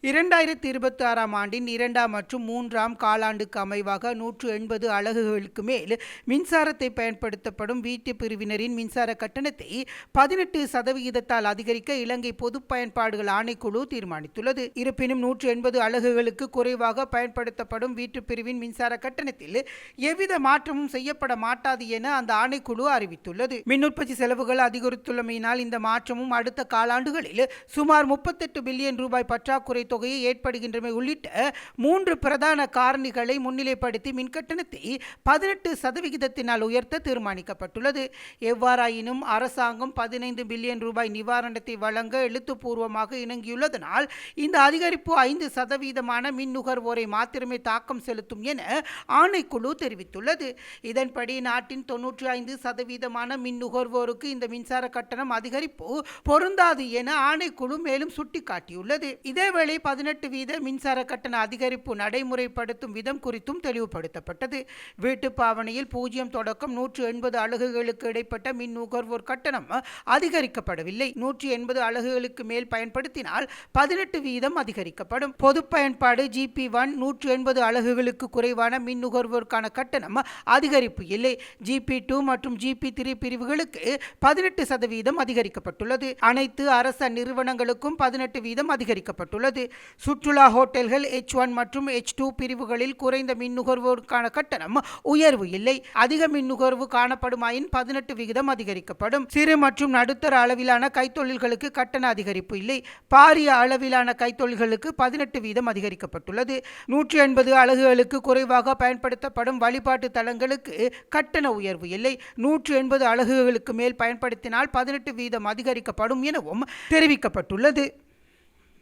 2026ஆம் ஆண்டின் 2ஆம் மற்றும் 3ஆம் காலாண்டுக்கு அமைவாக 180 அலகுகளுக்கு மேல் மின்சாரத்தை பயன்படுத்தப்படும் வீட்டு பிரிவினரின் மின்சார கட்டணத்தை 18% அதிகரிக்க இலங்கை பொது பயன்பாடுகள் ஆணைக்குழு தீர்மானித்துள்ளது. இருப்பினும் 180 அலகுகளுக்கு குறைவாக பயன்படுத்தப்படும் வீட்டு பிரிவின் மின்சார கட்டணத்தில் எவ்வித மாற்றமும் செய்யப்பட மாட்டாது என அந்த ஆணைக்குழு அறிவித்துள்ளது. மின் உற்பத்தி செலவுகள் அதிகரித்துள்ளமையினால் இந்த மாற்றமும் அடுத்த காலாண்டுகளில் சுமார் 38 பில்லியன் ரூபாய் பற்றாக்குறை தொகையை ஏற்படுகின்றமை உள்ளிட்ட 3 பிரதான காரணிகளை முன்னிலைப்படுத்தி மின்கட்டணத்தை 18% உயர்த்த தீர்மானிக்கப்பட்டுள்ளது. எவ்வாறாயினும் அரசாங்கம் 15 பில்லியன் ரூபாய் நிவாரணத்தை வழங்க எழுத்துப்பூர்வமாக இணங்கியுள்ளதனால் இந்த அதிகரிப்பு 5% மின் நுகர்வோரை மாத்திரமே தாக்கம் செலுத்தும் என ஆணைக்குழு தெரிவித்துள்ளது. இதன்படி நாட்டின் 95% மின் நுகர்வோருக்கு இந்த மின்சார கட்டணம் அதிகரிப்பு பொருந்தாது என ஆணைக்குழு மேலும் சுட்டிக்காட்டியுள்ளது. இதேவேளை 18% மின்சார கட்டண அதிகரிப்பு நடைமுறைப்படுத்தும் விதம் குறித்தும் தெளிவுபடுத்தப்பட்டது. வீட்டு பாவனையில் 0 தொடக்கம் 180 அலகுகளுக்கு இடைப்பட்ட மின் நுகர்வோர் கட்டணம் அதிகரிக்கப்படவில்லை. 180 அலகுகளுக்கு மேல் பயன்படுத்தினால் 18% அதிகரிக்கப்படும். பொது பயன்பாடு GP1 180 அலகுகளுக்கு குறைவான மின் நுகர்வோருக்கான கட்டணம் அதிகரிப்பு இல்லை. GP2 மற்றும் GP3 பிரிவுகளுக்கு 18% அதிகரிக்கப்பட்டுள்ளது. அனைத்து அரச நிறுவனங்களுக்கும் 18% அதிகரிக்கப்பட்டுள்ளது. சுற்றுலா ஹோட்டல்கள் H1 மற்றும் H2 பிரிவுகளில் குறைந்த மின் நுகர்வோருக்கான கட்டணம் உயர்வு இல்லை. அதிக மின் நுகர்வு காணப்படுமாயின் 18% அதிகரிக்கப்படும். சிறு மற்றும் நடுத்தர அளவிலான கைத்தொழில்களுக்கு கட்டண அதிகரிப்பு இல்லை. பாரிய அளவிலான கைத்தொழில்களுக்கு 18% அதிகரிக்கப்பட்டுள்ளது. 180 அலகுகளுக்கு குறைவாக பயன்படுத்தப்படும் வழிபாட்டு தலங்களுக்கு கட்டண உயர்வு இல்லை. 180 அலகுகளுக்கு மேல் பயன்படுத்தினால் 18% அதிகரிக்கப்படும் எனவும் தெரிவிக்கப்பட்டுள்ளது.